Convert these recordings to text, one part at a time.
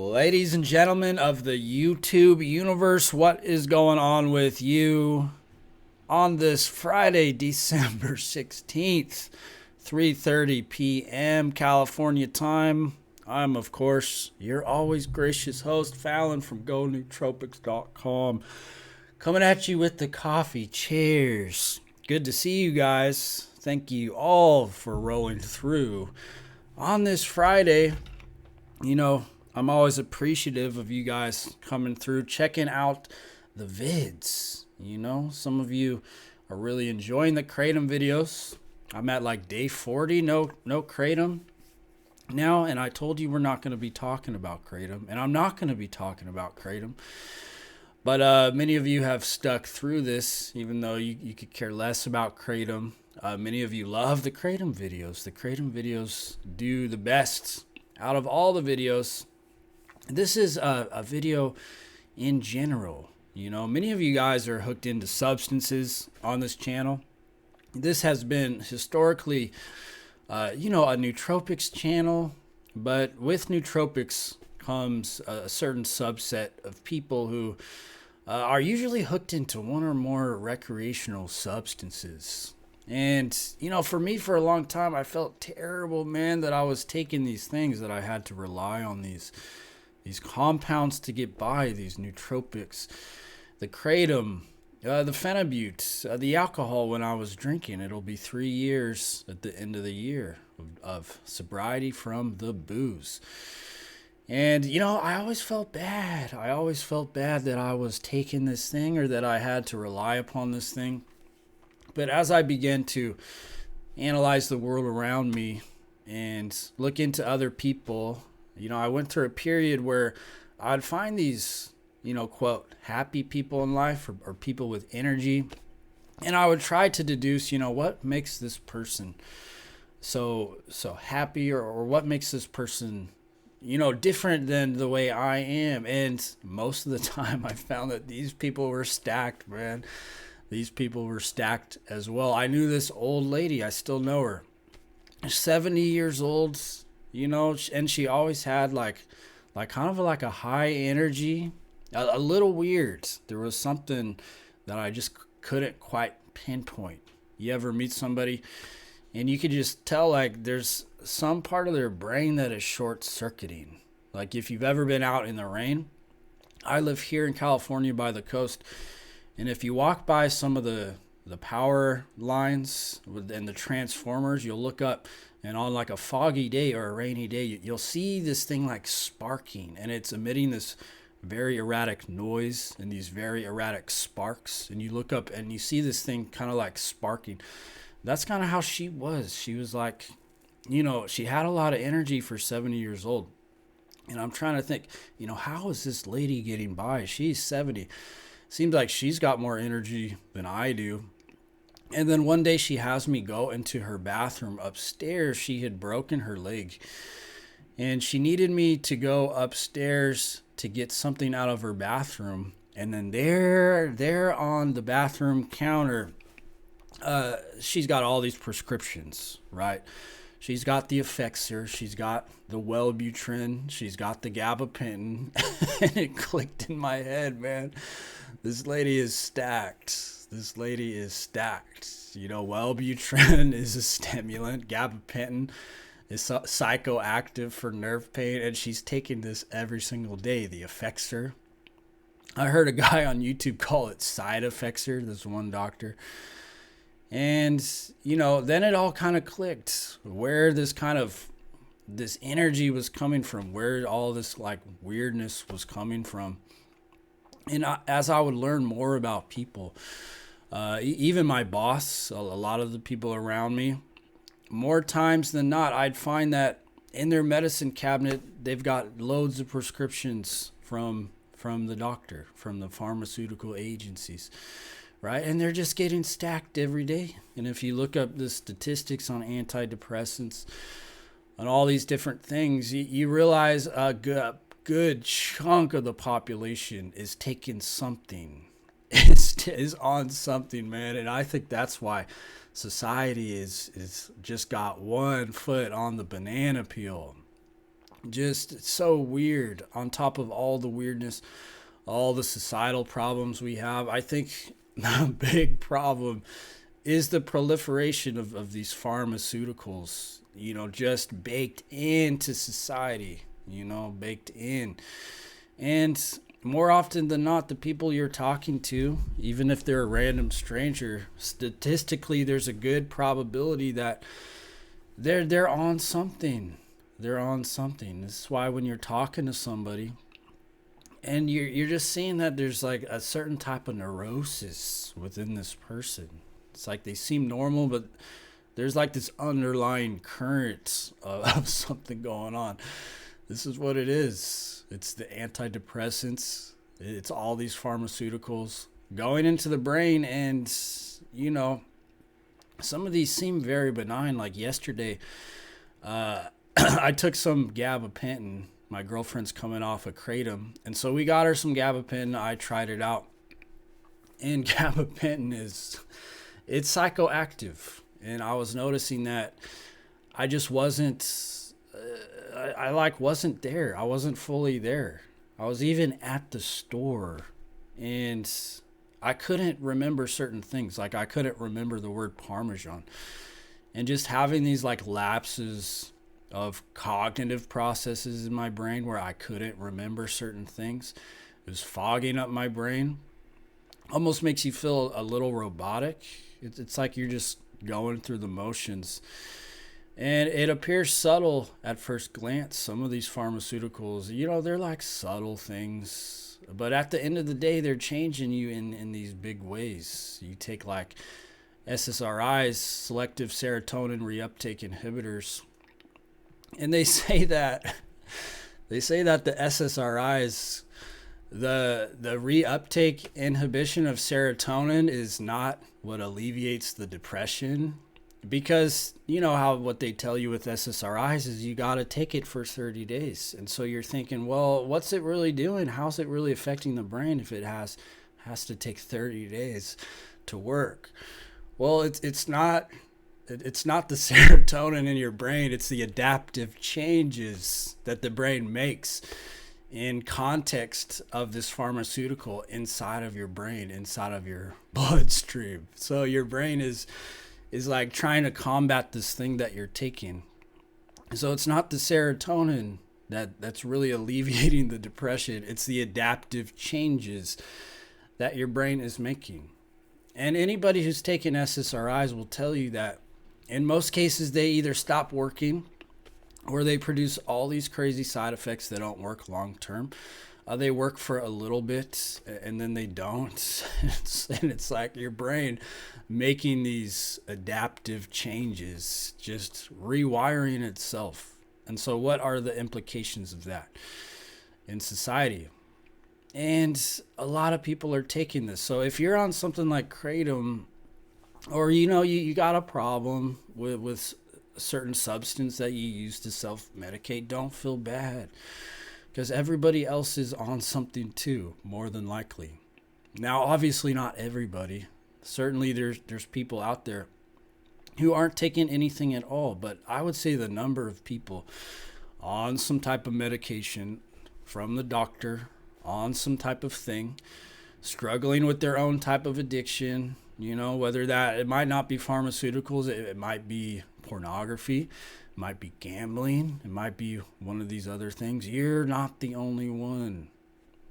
Ladies and gentlemen of the YouTube universe, what is going on with you on this Friday, December 16th, 3:30 p.m. California time? I'm, of course, your always gracious host, Fallon from GoNootropics.com, coming at you with the coffee. Cheers. Good to see you guys. Thank you all for rolling through on this Friday. You know, I'm always appreciative of you guys coming through, checking out the vids. You know, some of you are really enjoying the Kratom videos. I'm at like day 40, no Kratom now, and I told you we're not going to be talking about Kratom, and I'm not going to be talking about Kratom. But many of you have stuck through this, even though you could care less about Kratom. Many of you love the Kratom videos. The Kratom videos do the best out of all the videos. This is a video in general. You know, many of you guys are hooked into substances on this channel. This has been historically, a nootropics channel, but with nootropics comes a certain subset of people who are usually hooked into one or more recreational substances. And, you know, for me, for a long time, I felt terrible, man, that I was taking these things, that I had to rely on these compounds to get by, these nootropics, the kratom, the phenibut, the alcohol when I was drinking. It'll be 3 years at the end of the year of sobriety from the booze. And, you know, I always felt bad. I always felt bad that I was taking this thing or that I had to rely upon this thing. But as I began to analyze the world around me and look into other people, you know, I went through a period where I'd find these, you know, quote, happy people in life or people with energy. And I would try to deduce, you know, what makes this person so happy or what makes this person, you know, different than the way I am. And most of the time I found that these people were stacked, man. These people were stacked as well. I knew this old lady. I still know her. 70 years old, you know, and she always had like kind of like a high energy, a little weird. There was something that I just couldn't quite pinpoint. You ever meet somebody and you could just tell like there's some part of their brain that is short-circuiting. Like if you've ever been out in the rain, I live here in California by the coast. And if you walk by some of the power lines and the transformers, you'll look up and on like a foggy day or a rainy day, you'll see this thing like sparking, and it's emitting this very erratic noise and these very erratic sparks. And you look up and you see this thing kind of like sparking. That's kind of how she was. She was like, you know, she had a lot of energy for 70 years old. And I'm trying to think, you know, how is this lady getting by? She's 70. Seems like she's got more energy than I do. And then one day she has me go into her bathroom upstairs. She had broken her leg. And she needed me to go upstairs to get something out of her bathroom. And then there on the bathroom counter, she's got all these prescriptions, right? She's got the Effexor, she's got the Wellbutrin, she's got the gabapentin. And it clicked in my head, man. This lady is stacked. This lady is stacked. You know, Wellbutrin is a stimulant. Gabapentin is psychoactive for nerve pain. And she's taking this every single day. The Effexor. I heard a guy on YouTube call it side Effexor. This one doctor. And, you know, then it all kind of clicked. Where this energy was coming from. Where all this like weirdness was coming from. And as I would learn more about people, even my boss, a lot of the people around me, more times than not, I'd find that in their medicine cabinet, they've got loads of prescriptions from the doctor, from the pharmaceutical agencies, right? And they're just getting stacked every day. And if you look up the statistics on antidepressants and all these different things, you realize a good chunk of the population is taking something, is on something, man. And I think that's why society is just got one foot on the banana peel. Just so weird on top of all the weirdness, all the societal problems we have. I think the big problem is the proliferation of these pharmaceuticals, just baked into society, baked in. And more often than not, the people you're talking to, even if they're a random stranger, statistically, there's a good probability that they're on something. They're on something. This is why when you're talking to somebody and you're just seeing that there's like a certain type of neurosis within this person. It's like they seem normal, but there's like this underlying current of something going on. This is what it is. It's the antidepressants. It's all these pharmaceuticals going into the brain. And, some of these seem very benign. Like yesterday, I took some gabapentin. My girlfriend's coming off a kratom. And so we got her some gabapentin. I tried it out. And gabapentin it's psychoactive. And I was noticing that I just wasn't, wasn't there. I wasn't fully there. I was even at the store and I couldn't remember certain things. Like I couldn't remember the word Parmesan. And just having these like lapses of cognitive processes in my brain where I couldn't remember certain things. It was fogging up my brain. Almost makes you feel a little robotic. It's like you're just going through the motions. And it appears subtle at first glance. Some of these pharmaceuticals, they're like subtle things. But at the end of the day, they're changing you in these big ways. You take like SSRIs, selective serotonin reuptake inhibitors. And they say that the SSRIs, the reuptake inhibition of serotonin is not what alleviates the depression, because how what they tell you with SSRIs is you got to take it for 30 days. And so you're thinking, well, what's it really doing? How's it really affecting the brain if it has to take 30 days to work? Well, it's not the serotonin in your brain. It's the adaptive changes that the brain makes in context of this pharmaceutical inside of your brain, inside of your bloodstream. So your brain is like trying to combat this thing that you're taking. So it's not the serotonin that's really alleviating the depression. It's the adaptive changes that your brain is making. And anybody who's taken SSRIs will tell you that in most cases, they either stop working or they produce all these crazy side effects that don't work long term. They work for a little bit and then they don't. And it's like your brain making these adaptive changes, just rewiring itself. And so what are the implications of that in society? And a lot of people are taking this. So if you're on something like kratom, or you got a problem with a certain substance that you use to self-medicate, don't feel bad, because everybody else is on something too, more than likely. Now, obviously not everybody. Certainly there's people out there who aren't taking anything at all, but I would say the number of people on some type of medication from the doctor, on some type of thing, struggling with their own type of addiction, whether that, it might not be pharmaceuticals, it might be pornography, it might be gambling, it might be one of these other things. You're not the only one.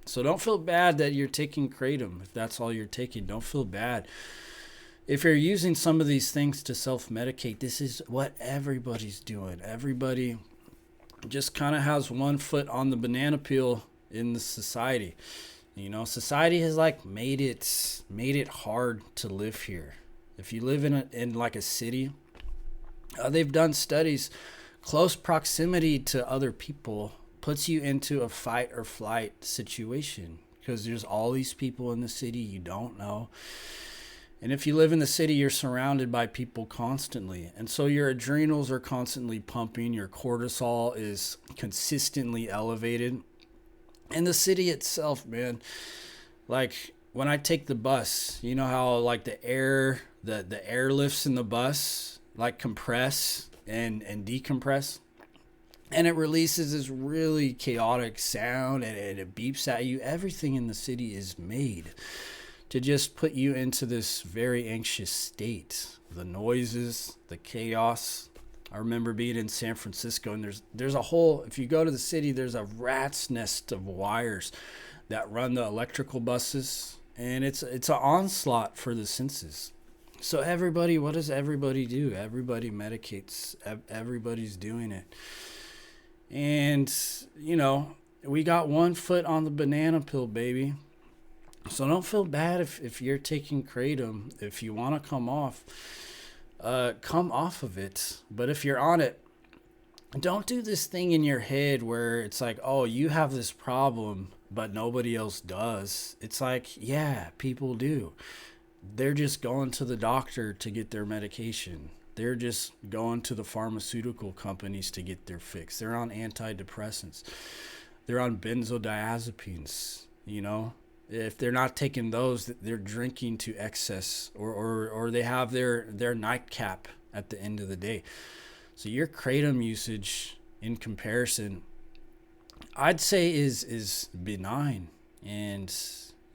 So don't feel bad that you're taking kratom. If that's all you're taking, don't feel bad. If you're using some of these things to self-medicate, this is what everybody's doing. Everybody just kind of has one foot on the banana peel in the society. Society has like made it hard to live here. If you live in like a city, they've done studies. Close proximity to other people puts you into a fight or flight situation, because there's all these people in the city you don't know. And if you live in the city, you're surrounded by people constantly. And so your adrenals are constantly pumping. Your cortisol is consistently elevated. And the city itself, man, like when I take the bus, you know how like the air lifts in the bus like compress and decompress? and it releases this really chaotic sound, and it beeps at you. Everything in the city is made to just put you into this very anxious state. The noises, the chaos. I remember being in San Francisco, and there's a whole, if you go to the city, there's a rat's nest of wires that run the electrical buses, and it's an onslaught for the senses. So everybody, what does everybody do? Everybody medicates. Everybody's doing it. And, we got one foot on the banana pill, baby. So don't feel bad if you're taking kratom. If you want to come off of it. But if you're on it, don't do this thing in your head where it's like, oh, you have this problem, but nobody else does. It's like, yeah, people do. They're just going to the doctor to get their medication. They're just going to the pharmaceutical companies to get their fix. They're on antidepressants. They're on benzodiazepines, If they're not taking those, they're drinking to excess, or they have their nightcap at the end of the day. So your kratom usage in comparison, I'd say is benign. And,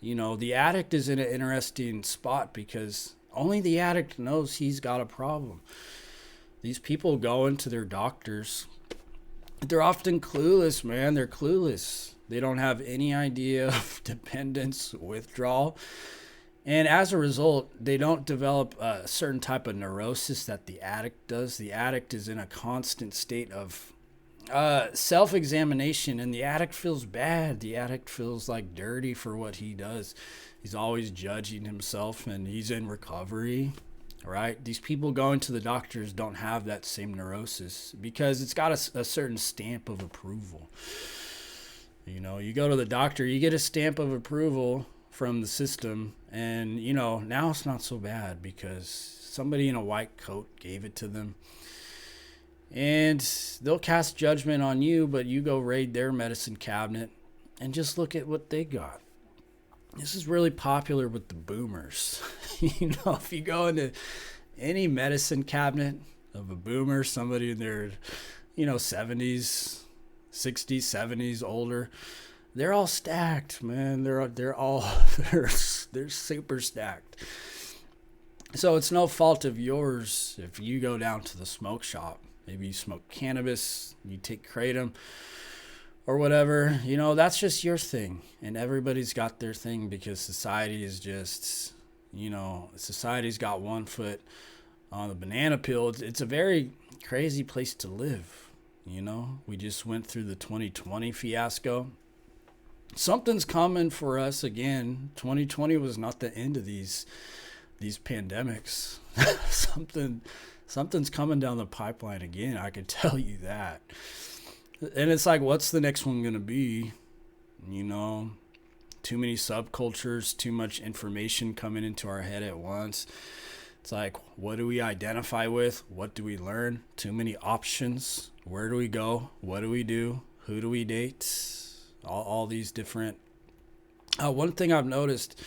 the addict is in an interesting spot because only the addict knows he's got a problem. These people go into their doctors. They're often clueless, man. They're clueless. They don't have any idea of dependence, withdrawal. And as a result, they don't develop a certain type of neurosis that the addict does. The addict is in a constant state of self-examination, and the addict feels bad. The addict feels like dirty for what he does. He's always judging himself, and he's in recovery, right? These people going to the doctors don't have that same neurosis because it's got a certain stamp of approval. You go to the doctor, you get a stamp of approval from the system, and, now it's not so bad because somebody in a white coat gave it to them. And they'll cast judgment on you, but you go raid their medicine cabinet and just look at what they got. This is really popular with the boomers. If you go into any medicine cabinet of a boomer, somebody in their, 70s, 60s, 70s, older, they're all stacked, man. They're all they're super stacked. So it's no fault of yours if you go down to the smoke shop. Maybe you smoke cannabis, you take kratom or whatever. That's just your thing. And everybody's got their thing because society is just, society's got one foot on the banana peel. It's a very crazy place to live. We just went through the 2020 fiasco. Something's coming for us again. 2020 was not the end of these pandemics. Something's coming down the pipeline again. I can tell you that. And it's like, what's the next one going to be? Too many subcultures, too much information coming into our head at once. It's like, what do we identify with? What do we learn? Too many options. Where do we go? What do we do? Who do we date? All these different. One thing I've noticed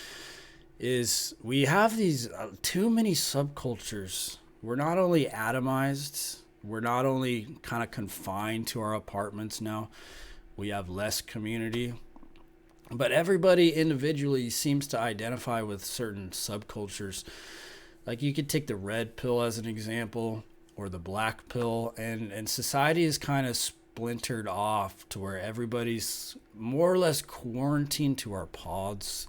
is we have these too many subcultures. We're not only atomized, we're not only kind of confined to our apartments now. We have less community. But everybody individually seems to identify with certain subcultures. Like you could take the red pill as an example, or the black pill, and society is kind of splintered off to where everybody's more or less quarantined to our pods,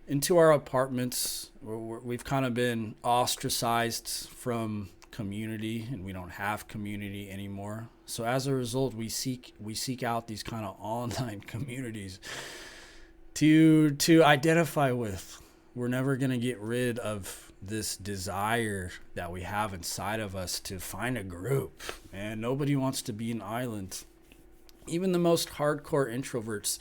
into our apartments. We've kind of been ostracized from community, and we don't have community anymore. So as a result, we seek out these kind of online communities to identify with. We're never going to get rid of this desire that we have inside of us to find a group. And nobody wants to be an island. Even the most hardcore introverts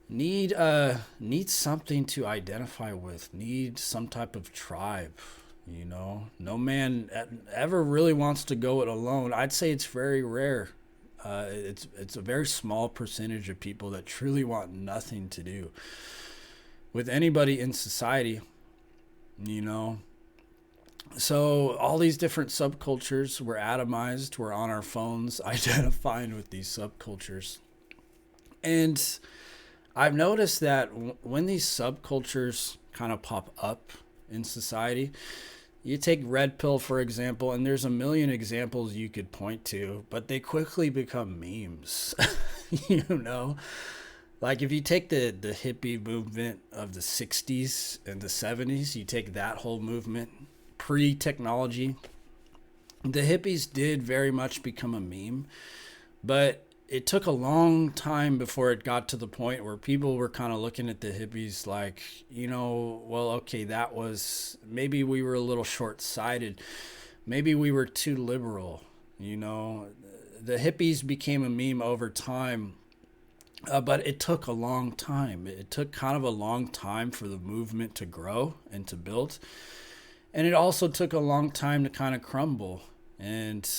need something to identify with, need some type of tribe. No man ever really wants to go it alone. I'd say it's very rare. It's a very small percentage of people that truly want nothing to do with anybody in society. So all these different subcultures were atomized. We're on our phones identifying with these subcultures. And I've noticed that when these subcultures kind of pop up in society, you take red pill, for example, and there's a million examples you could point to, but they quickly become memes. you know, like if you take the hippie movement of the 60s and the 70s, you take that whole movement, pre-technology, the hippies did very much become a meme, but it took a long time before it got to the point where people were kind of looking at the hippies like, well, okay, that was, maybe we were a little short-sighted. Maybe we were too liberal. The hippies became a meme over time, but it took a long time. It took kind of a long time for the movement to grow and to build. And it also took a long time to kind of crumble. And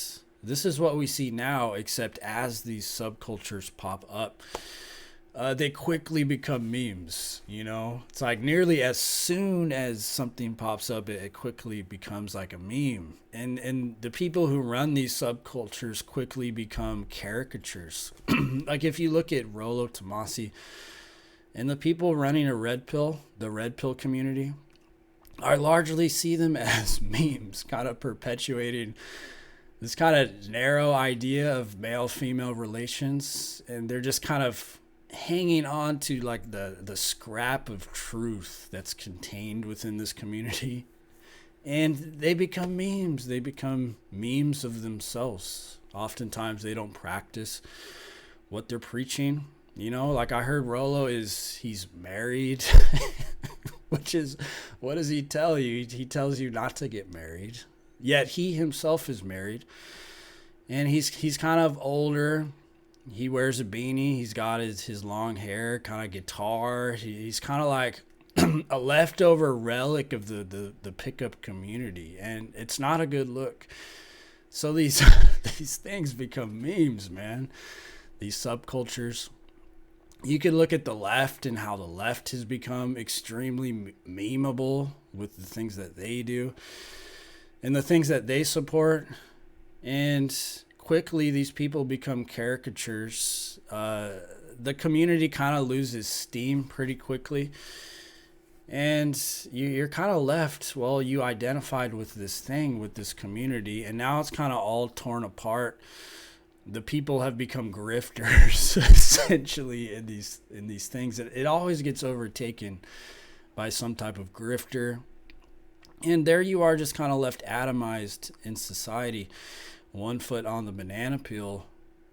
this is what we see now, except as these subcultures pop up, they quickly become memes. It's like nearly as soon as something pops up, it quickly becomes like a meme. And the people who run these subcultures quickly become caricatures. Like if you look at Rollo Tomasi and the people running the red pill community, I largely see them as memes, kind of perpetuating this kind of narrow idea of male-female relations, and they're just kind of hanging on to like the scrap of truth that's contained within this community, and they become memes. They become memes of themselves. Oftentimes they don't practice what they're preaching. Like I heard Rollo he's married, which is, what does he tell you? He tells you not to get married. Yet he himself is married, and he's kind of older. He wears a beanie. He's got his long hair, kind of guitar. He's kind of like a leftover relic of the pickup community, and it's not a good look. So these these things become memes, man. These subcultures. You could look at the left and how the left has become extremely memeable with the things that they do and the things that they support. And quickly these people become caricatures. The community kind of loses steam pretty quickly. And you're kind of left, well, you identified with this thing, with this community, and now it's kind of all torn apart. The people have become grifters, essentially, in these things. It always gets overtaken by some type of grifter. And there you are, just kind of left atomized in society, one foot on the banana peel,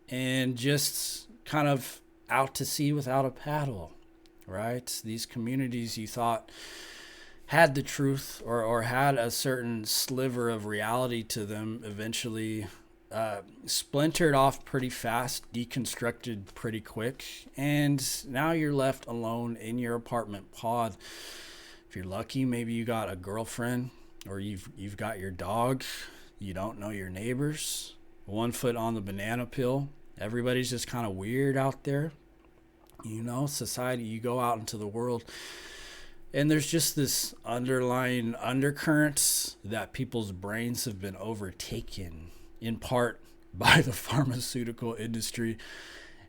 and just kind of out to sea without a paddle, right? These communities you thought had the truth or had a certain sliver of reality to them eventually splintered off pretty fast, deconstructed pretty quick, and now you're left alone in your apartment pod. If you're lucky, maybe you got a girlfriend or you've got your dog. You don't know your neighbors. One foot on the banana peel. Everybody's just kind of weird out there. Society, you go out into the world and there's just this underlying undercurrents that people's brains have been overtaken in part by the pharmaceutical industry.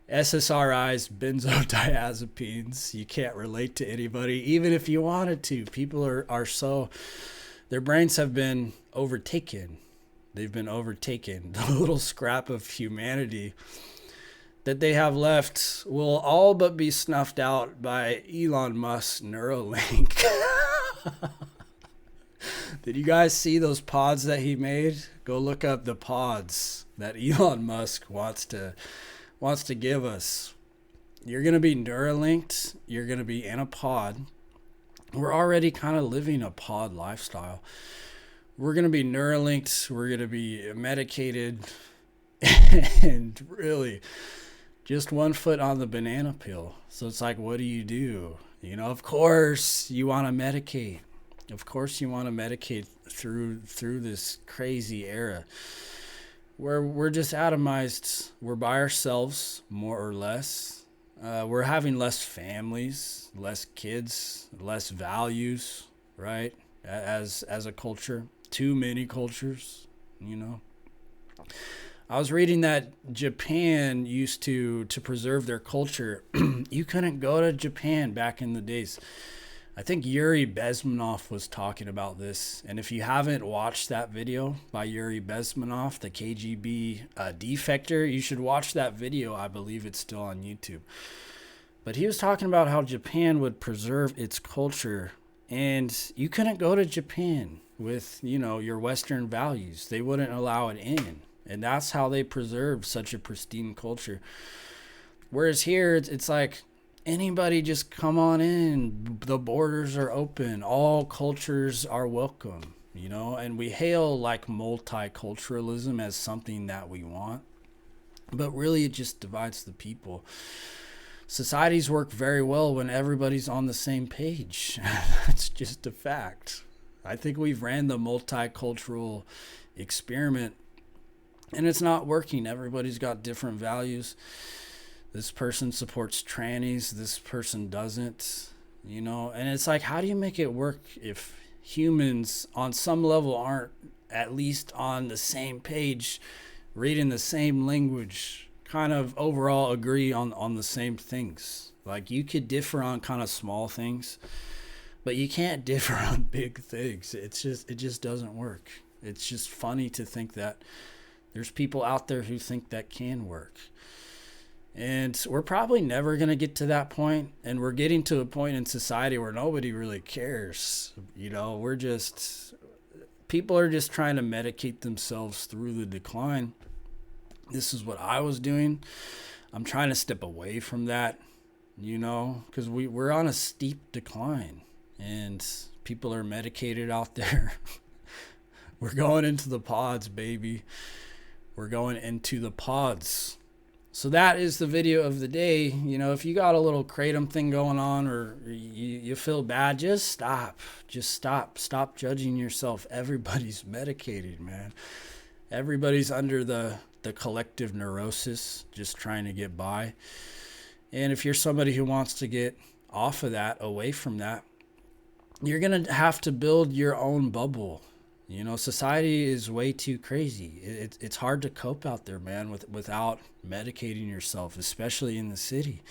SSRIs, benzodiazepines. You can't relate to anybody, even if you wanted to. People are so, their brains have been overtaken. They've been overtaken. The little scrap of humanity that they have left will all but be snuffed out by Elon Musk's Neuralink. Did you guys see those pods that he made? Go look up the pods that Elon Musk wants to give us. You're going to be Neuralinked. You're going to be in a pod. We're already kind of living a pod lifestyle. We're going to be Neuralinked. We're going to be medicated. And really, just one foot on the banana peel. So it's like, what do? Of course you want to medicate. Of course you want to medicate through this crazy era where we're just atomized. We're by ourselves, more or less. We're having less families, less kids, less values, right? As a culture, too many cultures, you know. I was reading that Japan used to preserve their culture. You couldn't go to Japan back in the days. I think Yuri Bezmenov was talking about this. And if you haven't watched that video by Yuri Bezmenov, the KGB defector, you should watch that video. I believe it's still on YouTube. But he was talking about how Japan would preserve its culture. And you couldn't go to Japan with, you know, your Western values. They wouldn't allow it in. And that's how they preserve such a pristine culture. Whereas here, it's like anybody just come on in. The borders are open. All cultures are welcome, you know. And we hail like multiculturalism as something that we want. But really, it just divides the people. Societies work very well when everybody's on the same page. That's just a fact. I think we've ran the multicultural experiment, and it's not working. Everybody's got different values. This person supports trannies. This person doesn't, you know. And it's like, how do you make it work if humans on some level aren't at least on the same page, reading the same language, kind of overall agree on the same things? Like, you could differ on kind of small things, but you can't differ on big things. It just doesn't work. It's just funny to think that there's people out there who think that can work. And we're probably never going to get to that point. And we're getting to a point in society where nobody really cares. You know, people are just trying to medicate themselves through the decline. This is what I was doing. I'm trying to step away from that, you know, because we're on a steep decline and people are medicated out there. We're going into the pods, baby. We're going into the pods. So that is the video of the day. You know, if you got a little kratom thing going on, or you feel bad, just stop. Just stop. Stop judging yourself. Everybody's medicated, man. Everybody's under the collective neurosis, just trying to get by. And if you're somebody who wants to get off of that, away from that, you're going to have to build your own bubble. You know, society is way too crazy. It's hard to cope out there, man, without medicating yourself, especially in the city.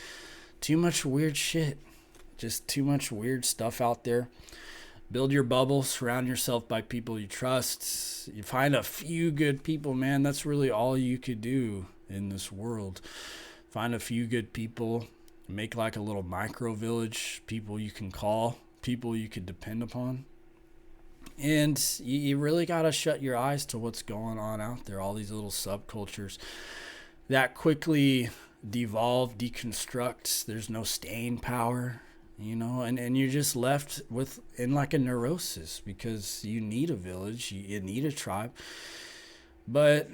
Too much weird shit. Just too much weird stuff out there. Build your bubble. Surround yourself by people you trust. You find a few good people, man. That's really all you could do in this world. Find a few good people. Make like a little micro village. People you can call. People you can depend upon. And you really got to shut your eyes to what's going on out there. All these little subcultures that quickly devolve, deconstruct. There's no staying power, you know, and you're just left in like a neurosis because you need a village. You need a tribe. But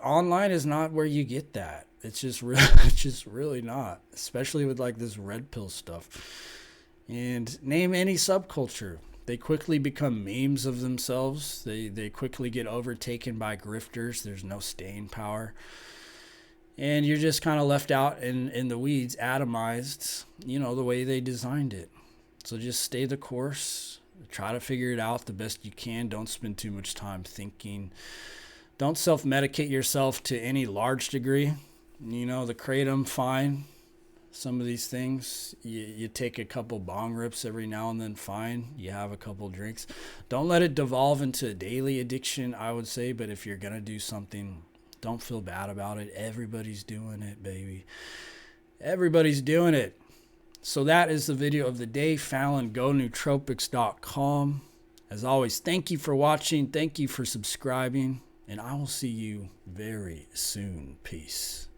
online is not where you get that. It's just really not, especially with like this red pill stuff. And name any subculture. They quickly become memes of themselves. They quickly get overtaken by grifters. There's no staying power. And you're just kind of left out in the weeds, atomized, you know, the way they designed it. So just stay the course. Try to figure it out the best you can. Don't spend too much time thinking. Don't self-medicate yourself to any large degree. You know, the kratom, fine. Some of these things, you take a couple bong rips every now and then, fine. You have a couple drinks. Don't let it devolve into a daily addiction, I would say. But if you're going to do something, don't feel bad about it. Everybody's doing it, baby. Everybody's doing it. So that is the video of the day. FallonGoNootropics.com. As always, thank you for watching. Thank you for subscribing. And I will see you very soon. Peace.